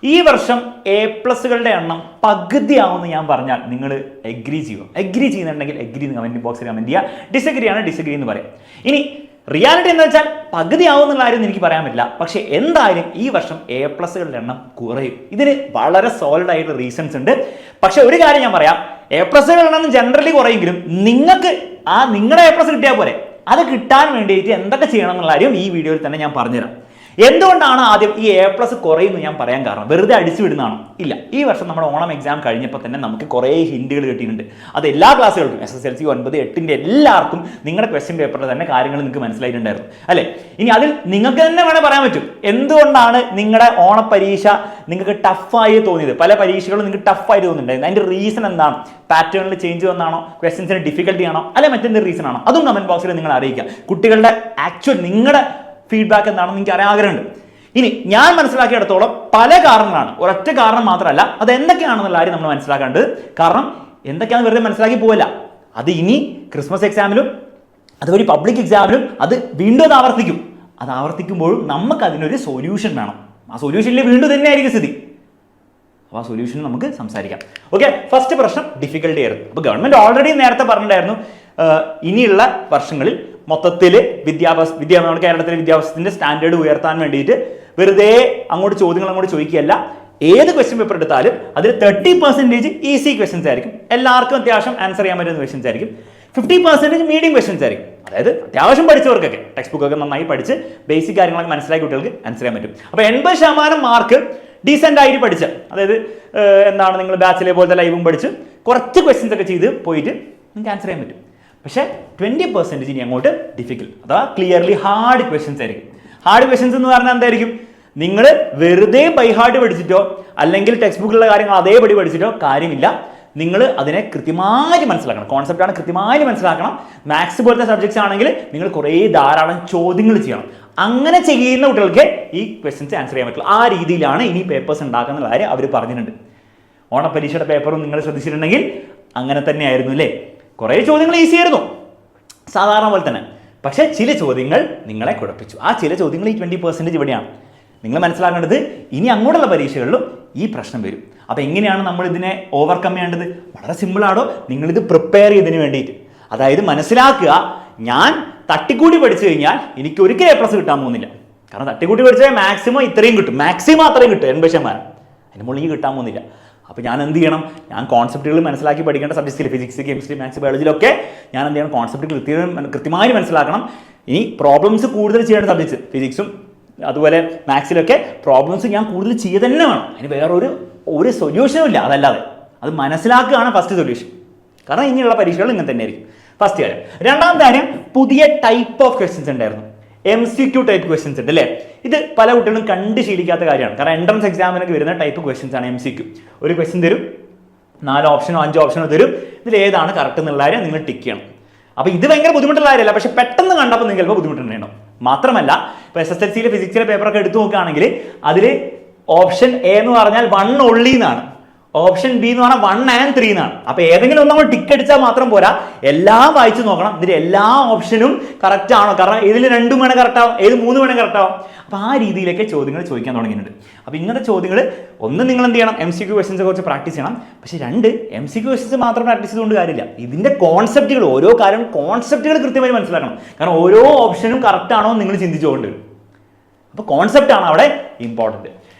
ഈ വർഷം എ പ്ലസുകളുടെ എണ്ണം പകുതിയാവുമെന്ന് ഞാൻ പറഞ്ഞാൽ നിങ്ങൾ എഗ്രി ചെയ്യുന്നുണ്ടെങ്കിൽ എഗ്രി എന്ന് കമന്റ് ബോക്സിൽ കമന്റ് ചെയ്യുക. ഡിസഗ്രി ആണ് ഡിസഗ്രി എന്ന് പറയും. ഇനി റിയാലിറ്റി എന്ന് വെച്ചാൽ പകുതിയാവുന്നുള്ള കാര്യം എനിക്ക് പറയാൻ പറ്റില്ല. പക്ഷെ എന്തായാലും ഈ വർഷം എ പ്ലസുകളുടെ എണ്ണം കുറയും. ഇതിന് വളരെ സോളിഡ് ആയിട്ട് റീസൺസ് ഉണ്ട്. പക്ഷെ ഒരു കാര്യം ഞാൻ പറയാം, എ പ്ലസുകളുടെ എണ്ണം ജനറലി കുറയെങ്കിലും നിങ്ങൾക്ക് നിങ്ങളുടെ എ പ്ലസ് കിട്ടിയാൽ പോരെ. അത് കിട്ടാൻ വേണ്ടിയിട്ട് എന്തൊക്കെ ചെയ്യണം എന്നുള്ള കാര്യം ഈ വീഡിയോയിൽ തന്നെ ഞാൻ പറഞ്ഞുതരാം. എന്തുകൊണ്ടാണ് ആദ്യം ഈ എ പ്ലസ് കുറയുമെന്ന് ഞാൻ പറയാൻ കാരണം വെറുതെ അടിച്ചു വിടുന്നതാണോ? ഇല്ല. ഈ വർഷം നമ്മുടെ ഓണം എക്സാം കഴിഞ്ഞപ്പോൾ തന്നെ നമുക്ക് കുറേ ഹിന്റുകൾ കിട്ടിയിട്ടുണ്ട്. അത് എല്ലാ ക്ലാസ്സുകൾക്കും SSLC 9, 8 എല്ലാവർക്കും നിങ്ങളുടെ ക്വസ്റ്റ്യൻ പേപ്പറിൽ തന്നെ കാര്യങ്ങൾ നിങ്ങൾക്ക് മനസ്സിലായിട്ടുണ്ടായിരുന്നു അല്ലേ? ഇനി അതിൽ നിങ്ങൾക്ക് തന്നെ വേണേൽ പറയാൻ പറ്റും എന്തുകൊണ്ടാണ് നിങ്ങളുടെ ഓണപ്പരീക്ഷ നിങ്ങൾക്ക് ടഫായി തോന്നിയത്. പല പരീക്ഷകളും നിങ്ങൾക്ക് ടഫായിട്ട് തോന്നുന്നുണ്ടായിരുന്നു. അതിൻ്റെ റീസൺ എന്താണ്? പാറ്റേണിൽ ചേഞ്ച് വന്നാണോ, ക്വസ്റ്റ്യൻസിന് ഡിഫിക്കൽട്ടി ആണോ, അല്ലെ മറ്റെന്തെങ്കിലും റീസൺ ആണോ? അതും കമന്റ് ബോക്സിൽ നിങ്ങൾ അറിയിക്കുക. കുട്ടികളുടെ ആക്ച്വൽ നിങ്ങളുടെ ഫീഡ്ബാക്ക് എന്താണെന്ന് എനിക്ക് അറിയാൻ ആഗ്രഹമുണ്ട്. ഇനി ഞാൻ മനസ്സിലാക്കിയിടത്തോളം പല കാരണങ്ങളാണ്, ഒരൊറ്റ കാരണം മാത്രമല്ല. അത് എന്തൊക്കെയാണെന്നുള്ള കാര്യം നമ്മൾ മനസ്സിലാക്കേണ്ടത്. കാരണം എന്തൊക്കെയാണെന്ന് വെറുതെ മനസ്സിലാക്കി പോവില്ല. അത് ഇനി ക്രിസ്മസ് എക്സാമിലും അതുവഴി പബ്ലിക് എക്സാമിലും അത് വീണ്ടും അത് ആവർത്തിക്കുമ്പോഴും നമുക്ക് അതിനൊരു സൊല്യൂഷൻ വേണം. ആ സൊല്യൂഷനിൽ വീണ്ടും തന്നെയായിരിക്കും സ്ഥിതി. അപ്പോൾ ആ സൊല്യൂഷൻ നമുക്ക് സംസാരിക്കാം. ഓക്കെ, ഫസ്റ്റ് പ്രശ്നം ഡിഫിക്കൽട്ടി ആയിരുന്നു. അപ്പോൾ ഗവൺമെന്റ് ഓൾറെഡി നേരത്തെ പറഞ്ഞിട്ടുണ്ടായിരുന്നു ഇനിയുള്ള വർഷങ്ങളിൽ മൊത്തത്തിൽ നമ്മുടെ കേരളത്തിലെ വിദ്യാഭ്യാസത്തിന്റെ സ്റ്റാൻഡേർഡ് ഉയർത്താൻ വേണ്ടിയിട്ട് വെറുതെ ചോദ്യങ്ങൾ അങ്ങോട്ട് ചോദിക്കുകയല്ല. ഏത് ക്വസ്റ്റ്യൻ പേപ്പർ എടുത്താലും അതിൽ 30% ഈസി ക്വസ്റ്റ്യൻസ് ആയിരിക്കും. എല്ലാവർക്കും അത്യാവശ്യം ആൻസർ ചെയ്യാൻ പറ്റുന്ന ക്വസ്റ്റ്യൻസ് ആയിരിക്കും. 50% മീഡിയം ക്വസ്റ്റ്യൻസ് ആയിരിക്കും. അതായത് അത്യാവശ്യം പഠിച്ചവർക്കൊക്കെ ടെക്സ്റ്റ് ബുക്കൊക്കെ നന്നായി പഠിച്ച് ബേസിക് കാര്യങ്ങളൊക്കെ മനസ്സിലാക്കി കുട്ടികൾക്ക് ആൻസർ ചെയ്യാൻ പറ്റും. അപ്പോൾ 80% മാർക്ക് ഡീസെന്റ് ആയിട്ട് പഠിച്ച്, അതായത് നിങ്ങൾ ബാച്ചിലെ പോലത്തെ ലൈവും പഠിച്ച് കുറച്ച് ക്വസ്റ്റ്യൻസ് ഒക്കെ ചെയ്ത് പോയിട്ട് നിങ്ങൾക്ക് ആൻസർ ചെയ്യാൻ പറ്റും. പക്ഷേ 20% ഇനി അങ്ങോട്ട് ഡിഫിക്കൽട്ട്, അഥവാ ക്ലിയർലി ഹാർഡ് ക്വസ്റ്റ്യൻസ് ആയിരിക്കും. ഹാർഡ് ക്വസ്റ്റ്യൻസ് എന്ന് പറഞ്ഞാൽ എന്തായിരിക്കും? നിങ്ങൾ വെറുതെ ബൈ ഹാർഡ് പഠിച്ചിട്ടോ അല്ലെങ്കിൽ ടെക്സ്റ്റ് ബുക്കിലുള്ള കാര്യങ്ങൾ അതേപടി പഠിച്ചിട്ടോ കാര്യമില്ല. നിങ്ങൾ അതിനെ കൃത്യമായി മനസ്സിലാക്കണം. കോൺസെപ്റ്റാണ് കൃത്യമായി മനസ്സിലാക്കണം. മാത്സ് പോലത്തെ സബ്ജക്ട്സ് ആണെങ്കിൽ നിങ്ങൾ കുറേ ധാരാളം ചോദ്യങ്ങൾ ചെയ്യണം. അങ്ങനെ ചെയ്യുന്ന കുട്ടികൾക്ക് ഈ ക്വസ്റ്റ്യൻസ് ആൻസർ ചെയ്യാൻ പറ്റുള്ളൂ. ആ രീതിയിലാണ് ഇനി പേപ്പേഴ്സ് ഉണ്ടാക്കുന്ന കാര്യം അവർ പറഞ്ഞിട്ടുണ്ട്. ഓണപ്പരീക്ഷയുടെ പേപ്പറും നിങ്ങൾ ശ്രദ്ധിച്ചിട്ടുണ്ടെങ്കിൽ അങ്ങനെ തന്നെയായിരുന്നു അല്ലേ? കുറേ ചോദ്യങ്ങൾ ഈസി ആയിരുന്നു സാധാരണ പോലെ തന്നെ. പക്ഷേ ചില ചോദ്യങ്ങൾ നിങ്ങളെ കുഴപ്പിച്ചു. ആ ചില ചോദ്യങ്ങൾ ഈ 20% ഇവിടെയാണ്. നിങ്ങൾ മനസ്സിലാക്കേണ്ടത് ഇനി അങ്ങോട്ടുള്ള പരീക്ഷകളിലും ഈ പ്രശ്നം വരും. അപ്പോൾ എങ്ങനെയാണ് നമ്മൾ ഇതിനെ ഓവർകം ചെയ്യേണ്ടത്? വളരെ സിമ്പിളാണോ? നിങ്ങളിത് പ്രിപ്പയർ ചെയ്തതിന് വേണ്ടിയിട്ട്, അതായത് മനസ്സിലാക്കുക, ഞാൻ തട്ടിക്കൂടി പഠിച്ചു കഴിഞ്ഞാൽ എനിക്ക് ഒരിക്കലും A+ കിട്ടാൻ പോകുന്നില്ല. കാരണം തട്ടിക്കൂടി പഠിച്ചാൽ മാക്സിമം ഇത്രയും കിട്ടും, മാക്സിമം അത്രയും കിട്ടും, 80%. അതിന് മുകളിൽ കിട്ടാൻ പോകുന്നില്ല. അപ്പോൾ ഞാൻ എന്ത് ചെയ്യണം? ഞാൻ കോൺസെപ്റ്റുകൾ മനസ്സിലാക്കി പഠിക്കേണ്ട സബ്ജക്ട്സിൽ ഫിസിക്സ്, കെമിസ്ട്രി, മാത്സ്, ബയോളജിയിലൊക്കെ ഞാൻ എന്ത് ചെയ്യണം? കോൺസെപ്റ്റുകൾ കൃത്യമായി മനസ്സിലാക്കണം. ഇനി പ്രോബ്ലംസ് കൂടുതൽ ചെയ്യേണ്ട സബ്ജക്ട്സ് ഫിസിക്സും അതുപോലെ മാത്സിലൊക്കെ പ്രോബ്ലംസ് ഞാൻ കൂടുതൽ ചെയ്യുക തന്നെ വേണം. അതിന് വേറൊരു സൊല്യൂഷനും ഇല്ല. അതല്ലാതെ അത് മനസ്സിലാക്കുകയാണ് ഫസ്റ്റ് സൊല്യൂഷൻ. കാരണം ഇനിയുള്ള പരീക്ഷകൾ ഇങ്ങനെ തന്നെ ആയിരിക്കും. ഫസ്റ്റ് കാര്യം. രണ്ടാമത്തെ കാര്യം, പുതിയ ടൈപ്പ് ഓഫ് ക്വസ്റ്റ്യൻസ് ഉണ്ടായിരുന്നു. MCQ ടൈപ്പ് ക്വസ്റ്റ്യൻസ് ഉണ്ട് അല്ലേ? ഇത് പല കുട്ടികളും കണ്ട് ശീലിക്കാത്ത കാര്യമാണ്. കാരണം എൻട്രൻസ് എക്സാമിനൊക്കെ വരുന്ന ടൈപ്പ് ക്വസ്റ്റ്യൻസ് ആണ് MCQ. ഒരു ക്വസ്റ്റ്യൻ തരും, 4 ഓപ്ഷനോ 5 ഓപ്ഷനോ തരും. ഇതിൽ ഏതാണ് കറക്റ്റ് എന്നുള്ള കാര്യം നിങ്ങൾ ടിക്ക് ചെയ്യണം. അപ്പോൾ ഇത് ഭയങ്കര ബുദ്ധിമുട്ടുള്ള കാര്യമല്ല. പക്ഷെ പെട്ടെന്ന് കണ്ടപ്പോൾ നിങ്ങൾക്ക് ചിലപ്പോൾ ബുദ്ധിമുട്ടുണ്ടായിരുന്നു. മാത്രമല്ല ഇപ്പോൾ SSLCയിലെ ഫിസിക്സിലെ പേപ്പറൊക്കെ എടുത്തു നോക്കുകയാണെങ്കിൽ അതിൽ ഓപ്ഷൻ A എന്ന് പറഞ്ഞാൽ 1 only എന്നാണ്, ഓപ്ഷൻ B എന്ന് പറഞ്ഞാൽ 1 and 3 എന്നാണ്. അപ്പോൾ ഏതെങ്കിലും ഒന്ന് നമ്മൾ ടിക്ക് അടിച്ചാൽ മാത്രം പോരാ, എല്ലാം വായിച്ചു നോക്കണം. ഇതിൽ എല്ലാ ഓപ്ഷനും കറക്റ്റ് ആണോ? കാരണം ഇതിൽ 2 വേണേൽ കറക്റ്റ് ആവും, 3 വേണേൽ കറക്റ്റ് ആവും. അപ്പോൾ ആ രീതിയിലൊക്കെ ചോദ്യങ്ങൾ ചോദിക്കാൻ തുടങ്ങിയിട്ടുണ്ട്. അപ്പോൾ ഇങ്ങനത്തെ ചോദ്യങ്ങൾ ഒന്ന് നിങ്ങൾ എന്ത് ചെയ്യണം? MCQ ക്വസ്റ്റ്യൻസ് കുറച്ച് പ്രാക്ടീസ് ചെയ്യണം. പക്ഷേ 2 MCQ ക്വസ്റ്റ്യൻസ് മാത്രം പ്രാക്ടീസ് ചെയ്തുകൊണ്ട് കാര്യമില്ല. ഇതിൻ്റെ കോൺസെപ്റ്റുകൾ, ഓരോ കാര്യം കോൺസെപ്റ്റുകൾ കൃത്യമായി മനസ്സിലാക്കണം. കാരണം ഓരോ ഓപ്ഷനും കറക്റ്റ് ആണോ എന്ന് നിങ്ങൾ ചിന്തിച്ചുകൊണ്ട് വരും. അപ്പോൾ കോൺസെപ്റ്റാണ് അവിടെ ഇമ്പോർട്ടൻറ്റ്.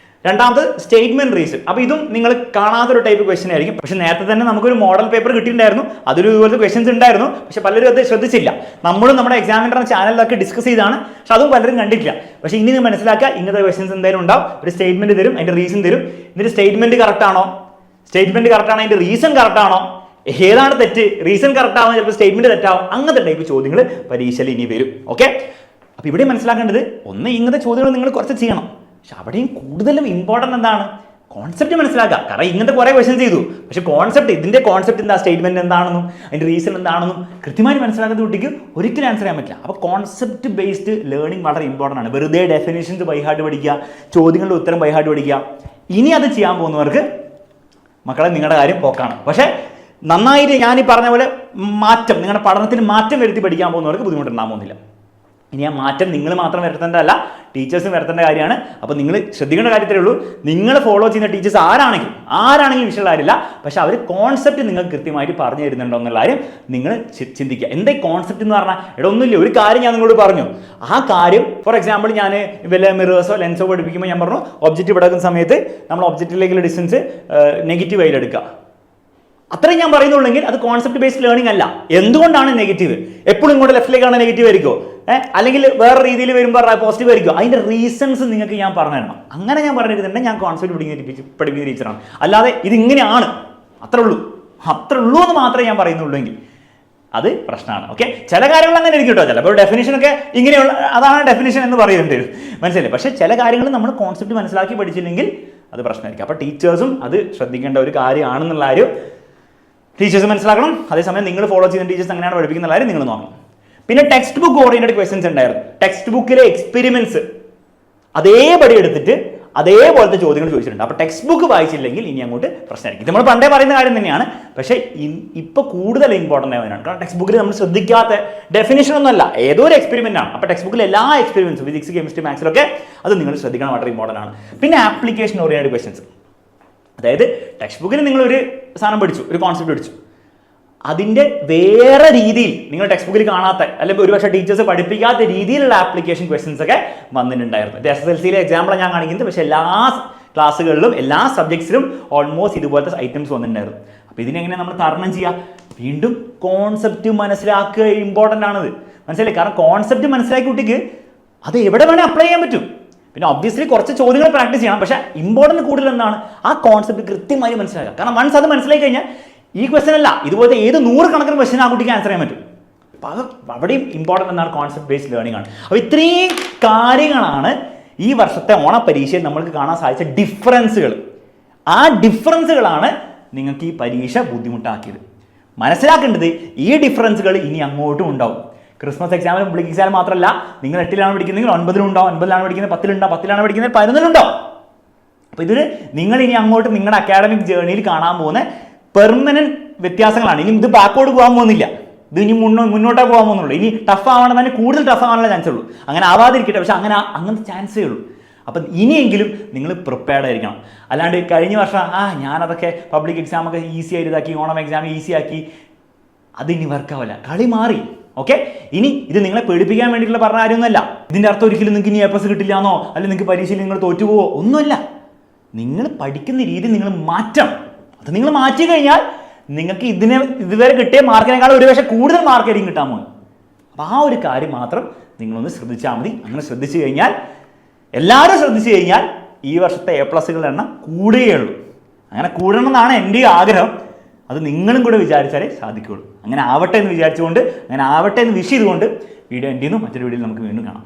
രണ്ടാമത് സ്റ്റേറ്റ്മെന്റ് റീസൺ. അപ്പോൾ ഇതും നിങ്ങൾ കാണാത്തൊരു ടൈപ്പ് ക്വസ്റ്റ്യൻ ആയിരിക്കും. പക്ഷെ നേരത്തെ തന്നെ നമുക്കൊരു മോഡൽ പേപ്പർ കിട്ടിയിട്ടുണ്ടായിരുന്നു. അതിലും ഇതുപോലത്തെ ക്വസ്റ്റ്യൻസ് ഉണ്ടായിരുന്നു. പക്ഷെ പലരും അത് ശ്രദ്ധിച്ചില്ല. നമ്മളും നമ്മുടെ എക്സാമിനർ ചാനലിലൊക്കെ ഡിസ്കസ് ചെയ്താണ്. പക്ഷെ അതും പലരും കണ്ടിട്ടില്ല. പക്ഷെ ഇനി നിങ്ങൾ മനസ്സിലാക്കുക, ഇങ്ങനത്തെ ക്വസ്റ്റ്യൻസ് എന്തായാലും ഉണ്ടാവും. ഒരു സ്റ്റേറ്റ്മെന്റ് തരും, അതിന്റെ റീസൺ തരും. ഇതിന്റെ സ്റ്റേറ്റ്മെന്റ് കറക്റ്റ് ആണോ, അതിന്റെ റീസൺ കറക്റ്റ് ആണോ, ഏതാണ് തെറ്റ്, റീസൺ കറക്റ്റ് ആവുമ്പോൾ ചിലപ്പോൾ സ്റ്റേറ്റ്മെന്റ് തെറ്റാവും. അങ്ങനത്തെ ടൈപ്പ് ചോദ്യങ്ങൾ പരീക്ഷയിൽ ഇനി വരും. ഓക്കെ, അപ്പോൾ ഇവിടെ മനസ്സിലാക്കേണ്ടത് ഒന്ന്, ഇങ്ങനത്തെ ചോദ്യങ്ങൾ നിങ്ങൾ കുറച്ച് ചെയ്യണം. പക്ഷെ അവിടെയും കൂടുതലും ഇമ്പോർട്ടൻ്റ് എന്താണ്? കോൺസെപ്റ്റ് മനസ്സിലാക്കുക. കാരണം ഇങ്ങനത്തെ കുറേ ക്വസ്റ്റ്യൻസ് ചെയ്തു, പക്ഷെ ഇതിന്റെ കോൺസെപ്റ്റ് എന്താ, സ്റ്റേറ്റ്മെന്റ് എന്താണെന്നും അതിന്റെ റീസൺ എന്താണെന്നും കൃത്യമായി മനസ്സിലാക്കുന്ന കുട്ടിക്ക് ഒരിക്കലും ആൻസർ ചെയ്യാൻ പറ്റില്ല. അപ്പോൾ കോൺസെപ്റ്റ് ബേസ്ഡ് ലേണിംഗ് വളരെ ഇമ്പോർട്ടൻ്റ് ആണ്. വെറുതെ ഡെഫിനേഷൻസ് ബൈ ഹാർട്ട് പഠിക്കുക, ചോദ്യങ്ങളുടെ ഉത്തരം ബൈ ഹാർട്ട് പഠിക്കുക. ഇനി അത് ചെയ്യാൻ പോകുന്നവർക്ക് മക്കളെ നിങ്ങളുടെ കാര്യം പോക്കാണ്. പക്ഷേ നന്നായിട്ട് ഞാൻ ഈ പറഞ്ഞ പോലെ നിങ്ങളുടെ പഠനത്തിൽ മാറ്റം വരുത്തി പഠിക്കാൻ പോകുന്നവർക്ക് ബുദ്ധിമുട്ടുണ്ടാകാൻ പോകുന്നില്ല. ഇനി ആ മാറ്റം നിങ്ങൾ മാത്രം വരുത്തേണ്ടതല്ല, ടീച്ചേഴ്സും വരുത്തേണ്ട കാര്യമാണ്. അപ്പോൾ നിങ്ങൾ ശ്രദ്ധിക്കേണ്ട കാര്യത്തിലേ ഉള്ളൂ, നിങ്ങൾ ഫോളോ ചെയ്യുന്ന ടീച്ചേഴ്സ് ആരാണെങ്കിലും വിഷയമുള്ള കാര്യമില്ല, പക്ഷെ അവർ കോൺസെപ്റ്റ് നിങ്ങൾക്ക് കൃത്യമായിട്ട് പറഞ്ഞു തരുന്നുണ്ടോ എന്നുള്ള കാര്യം നിങ്ങൾ ചിന്തിക്കുക. എന്താ കോൺസെപ്റ്റ് എന്ന് പറഞ്ഞാൽ, ഒന്നുമില്ല, ഒരു കാര്യം ഞാൻ നിങ്ങളോട് പറഞ്ഞു, ആ കാര്യം ഫോർ എക്സാമ്പിൾ ഞാൻ വല്ല മിറേഴ്സോ ലെൻസോ പഠിപ്പിക്കുമ്പോൾ ഞാൻ പറഞ്ഞു ഒബ്ജക്റ്റ് ഇവിടെ എടുക്കുന്ന സമയത്ത് നമ്മൾ ഒബ്ജക്റ്റിലേക്കുള്ള ഡിസ്റ്റൻസ് നെഗറ്റീവ് ആയിട്ട് എടുക്കുക. അത്രയും ഞാൻ പറയുന്നുള്ളെങ്കിൽ അത് കോൺസെപ്റ്റ് ബേസ്ഡ് ലേണിംഗ് അല്ല. എന്തുകൊണ്ടാണ് നെഗറ്റീവ്? എപ്പോഴും ഇങ്ങോട്ട് ലെഫ്റ്റിലേക്കാണ് നെഗറ്റീവ് ആയിരിക്കുമോ, അല്ലെങ്കിൽ വേറെ രീതിയിൽ വരുമ്പോൾ പോസിറ്റീവ് ആയിരിക്കും? അതിന്റെ റീസൺസ് നിങ്ങൾക്ക് ഞാൻ പറഞ്ഞു തരണം. അങ്ങനെ ഞാൻ പറഞ്ഞിരുന്നുണ്ടെങ്കിൽ ഞാൻ കോൺസെപ്റ്റ് പഠിപ്പിക്കുന്ന ടീച്ചറാണ്. അല്ലാതെ ഇതിങ്ങനെയാണ് അത്രേ ഉള്ളൂ എന്ന് മാത്രമേ ഞാൻ പറയുന്നുള്ളൂ അത് പ്രശ്നമാണ്. ഓക്കെ, ചില കാര്യങ്ങൾ അങ്ങനെ ഇരിക്കും കേട്ടോ. ചിലപ്പോൾ ഡെഫിനേഷനൊക്കെ ഇങ്ങനെയുള്ള അതാണ് ഡെഫിനേഷൻ എന്ന് പറയുന്നുണ്ട്, മനസ്സിലായി. പക്ഷേ ചില കാര്യങ്ങൾ നമ്മൾ കോൺസെപ്റ്റ് മനസ്സിലാക്കി പഠിച്ചില്ലെങ്കിൽ അത് പ്രശ്നമായിരിക്കും. അപ്പോൾ ടീച്ചേഴ്സും അത് ശ്രദ്ധിക്കേണ്ട ഒരു കാര്യമാണെന്നുള്ള കാര്യം ടീച്ചേഴ്സ് മനസ്സിലാക്കണം. അതേസമയം നിങ്ങൾ ഫോളോ ചെയ്യുന്ന ടീച്ചേഴ്സ് അങ്ങനെയാണ് പഠിപ്പിക്കുന്ന കാര്യം നിങ്ങൾ നോക്കണം. പിന്നെ ടെക്സ്റ്റ് ബുക്ക് ഓറിയന്റഡ് ക്വസ്റ്റ്യൻസ് ഉണ്ടായിരുന്നു. ടെക്സ്റ്റ് ബുക്കിലെ എക്സ്പെരിമെന്റ്സ് അതേപടി എടുത്തിട്ട് അതേപോലത്തെ ചോദ്യങ്ങൾ ചോദിച്ചിട്ടുണ്ട്. അപ്പോൾ ടെക്സ്റ്റ് ബുക്ക് വായിച്ചില്ലെങ്കിൽ ഇനി അങ്ങോട്ട് പ്രശ്നമായിരിക്കും. ഇത് നമ്മൾ പണ്ടേ പറയുന്ന കാര്യം തന്നെയാണ്, പക്ഷേ ഇപ്പോൾ കൂടുതൽ ഇമ്പോർട്ടൻ്റ് ആവുന്നതാണ്. കാരണം ടെക്സ്റ്റ് ബുക്കിൽ നമ്മൾ ശ്രദ്ധിക്കാത്ത ഡെഫിനേഷൻ ഒന്നുമല്ല, ഏതോ ഒരു എക്സ്പെരിമെന്റ് ആണ്. അപ്പോൾ ടെക്സ്റ്റ് ബുക്കിൽ എല്ലാ എക്സ്പെരിമെന്റ്സും ഫിസിക്സ്, കെമിസ്ട്രി, മാത്സിലൊക്കെ അത് നിങ്ങൾ ശ്രദ്ധിക്കണം, വളരെ ഇമ്പോർട്ടൻ്റ് ആണ്. പിന്നെ ആപ്ലിക്കേഷൻ ഓറിയന്റഡ് ക്വസ്റ്റ്യൻസ്, അതായത് ടെക്സ്റ്റ് ബുക്കിൽ നിങ്ങളൊരു സാധനം പഠിച്ചു, ഒരു കോൺസെപ്റ്റ് പഠിച്ചു, അതിൻ്റെ വേറെ രീതിയിൽ നിങ്ങൾ ടെക്സ്റ്റ് ബുക്കിൽ കാണാത്ത അല്ലെങ്കിൽ ഒരുപക്ഷെ ടീച്ചേഴ്സ് പഠിപ്പിക്കാത്ത രീതിയിലുള്ള ആപ്ലിക്കേഷൻ ക്വസ്റ്റ്യൻസ് ഒക്കെ വന്നിട്ടുണ്ടായിരുന്നു. SSLCയിലെ എക്സാമ്പിൾ ഞാൻ കാണിക്കുന്നത്, പക്ഷേ എല്ലാ ക്ലാസ്സുകളിലും എല്ലാ സബ്ജക്ട്സിലും ഓൾമോസ്റ്റ് ഇതുപോലത്തെ ഐറ്റംസ് വന്നിട്ടുണ്ടായിരുന്നു. അപ്പോൾ ഇതിനെങ്ങനെ നമ്മൾ തരണം ചെയ്യുക? വീണ്ടും കോൺസെപ്റ്റ് മനസ്സിലാക്കുക ഇമ്പോർട്ടൻ്റ് ആണത്, മനസ്സിലായി. കാരണം കോൺസെപ്റ്റ് മനസ്സിലാക്കി കുട്ടിക്ക് അത് എവിടെ വേണേൽ അപ്ലൈ ചെയ്യാൻ പറ്റും. പിന്നെ ഒബ്വിയസ്ലി കുറച്ച് ചോദ്യങ്ങൾ പ്രാക്ടീസ് ചെയ്യണം, പക്ഷേ ഇമ്പോർട്ടൻ്റ് കൂടുതൽ എന്താണ് ആ കോൺസെപ്റ്റ് കൃത്യമായി മനസ്സിലാക്കുക. കാരണം വൺസ് അത് മനസ്സിലാക്കി കഴിഞ്ഞാൽ ഈ ക്വസ്റ്റൻ അല്ല, ഇതുപോലത്തെ ഏത് 100 കണക്കിന് ക്വസ്റ്റൻ ആ കുട്ടിക്ക് ആൻസർ ചെയ്യാൻ പറ്റും. അപ്പോൾ അത് അവിടെയും ഇമ്പോർട്ടൻ്റ് എന്നാണ് കോൺസെപ്റ്റ് ബേസ്ഡ് ലേണിംഗ് ആണ്. അപ്പോൾ ഇത്രയും കാര്യങ്ങളാണ് ഈ വർഷത്തെ ഓണപരീക്ഷയിൽ നമ്മൾക്ക് കാണാൻ സാധിച്ച ഡിഫറൻസുകൾ. ആ ഡിഫറൻസുകളാണ് നിങ്ങൾക്ക് ഈ പരീക്ഷ ബുദ്ധിമുട്ടാക്കിയത്. മനസ്സിലാക്കേണ്ടത് ഈ ഡിഫറൻസുകൾ ഇനി അങ്ങോട്ടും ഉണ്ടാവും. ക്രിസ്മസ് എക്സാമിലും പബ്ലിക് എക്സാമിലും മാത്രമല്ല, നിങ്ങൾ 8ലാണ് പഠിക്കുന്നതെങ്കിൽ 9ലും ഉണ്ടാവും, 9ലാണ് പഠിക്കുന്നത് 10ലുണ്ടാവും, 10ലാണ് പഠിക്കുന്നത് 11ലും ഉണ്ടാവും. അപ്പോൾ ഇതിൽ നിങ്ങൾ ഇനി അങ്ങോട്ട് നിങ്ങളുടെ അക്കാഡമിക് ജേർണിയിൽ കാണാൻ പോകുന്ന പെർമനന്റ് വ്യത്യാസങ്ങളാണ്. ഇനി ഇത് ബാക്കോട്ട് പോകാൻ പോകുന്നില്ല, ഇത് ഇനി മുന്നോട്ടേ പോകാൻ പോകുന്നുള്ളൂ. ഇനി ടഫ് ആവണം തന്നെ, കൂടുതൽ ടഫ് ആവാനുള്ള ചാൻസ് ഉള്ളൂ. അങ്ങനെ ആവാതിരിക്കട്ടെ, പക്ഷെ അങ്ങനത്തെ ചാൻസേ ഉള്ളൂ. അപ്പം ഇനിയെങ്കിലും നിങ്ങൾ പ്രിപ്പയർഡ് ആയിരിക്കണം. അല്ലാണ്ട് കഴിഞ്ഞ വർഷം ഞാനതൊക്കെ പബ്ലിക് എക്സാമൊക്കെ ഈസി ആയിട്ട് ഇതാക്കി, ഓണം എക്സാം ഈസി ആക്കി, അതിനി വർക്കാവില്ല, കളി മാറി. ഓക്കെ, ഇനി ഇത് നിങ്ങളെ പേടിപ്പിക്കാൻ വേണ്ടിയിട്ടുള്ള പറഞ്ഞ കാര്യമൊന്നുമല്ല. ഇതിൻ്റെ അർത്ഥം ഒരിക്കലും നിങ്ങൾക്ക് ഇനി A+ കിട്ടില്ല എന്നോ അല്ലെങ്കിൽ നിങ്ങൾക്ക് പരീക്ഷയിൽ നിങ്ങൾ തോറ്റുപോവോ ഒന്നുമല്ല. നിങ്ങൾ പഠിക്കുന്ന രീതി നിങ്ങൾ മാറ്റണം. അത് നിങ്ങൾ മാറ്റി കഴിഞ്ഞാൽ നിങ്ങൾക്ക് ഇതുവരെ കിട്ടിയ മാർക്കിനേക്കാൾ ഒരുപക്ഷെ കൂടുതൽ മാർക്കായിരിക്കും കിട്ടാൻ പോകുന്നത്. അപ്പോൾ ആ ഒരു കാര്യം മാത്രം നിങ്ങളൊന്ന് ശ്രദ്ധിച്ചാൽ മതി. അങ്ങനെ ശ്രദ്ധിച്ചു കഴിഞ്ഞാൽ, എല്ലാവരും ശ്രദ്ധിച്ചു കഴിഞ്ഞാൽ ഈ വർഷത്തെ A+കളുടെ എണ്ണം കൂടുകയുള്ളൂ. അങ്ങനെ കൂടണം എന്നാണ് എൻ്റെ ആഗ്രഹം. അത് നിങ്ങളും കൂടെ വിചാരിച്ചാലേ സാധിക്കുകയുള്ളൂ. അങ്ങനെ ആവട്ടെ എന്ന് വിചാരിച്ചുകൊണ്ട്, അങ്ങനെ ആവട്ടെ എന്ന് വിഷ് ചെയ്തുകൊണ്ട് വീഡിയോ എൻ്റെ മറ്റൊരു വീഡിയോയിൽ നമുക്ക് വീണ്ടും കാണാം.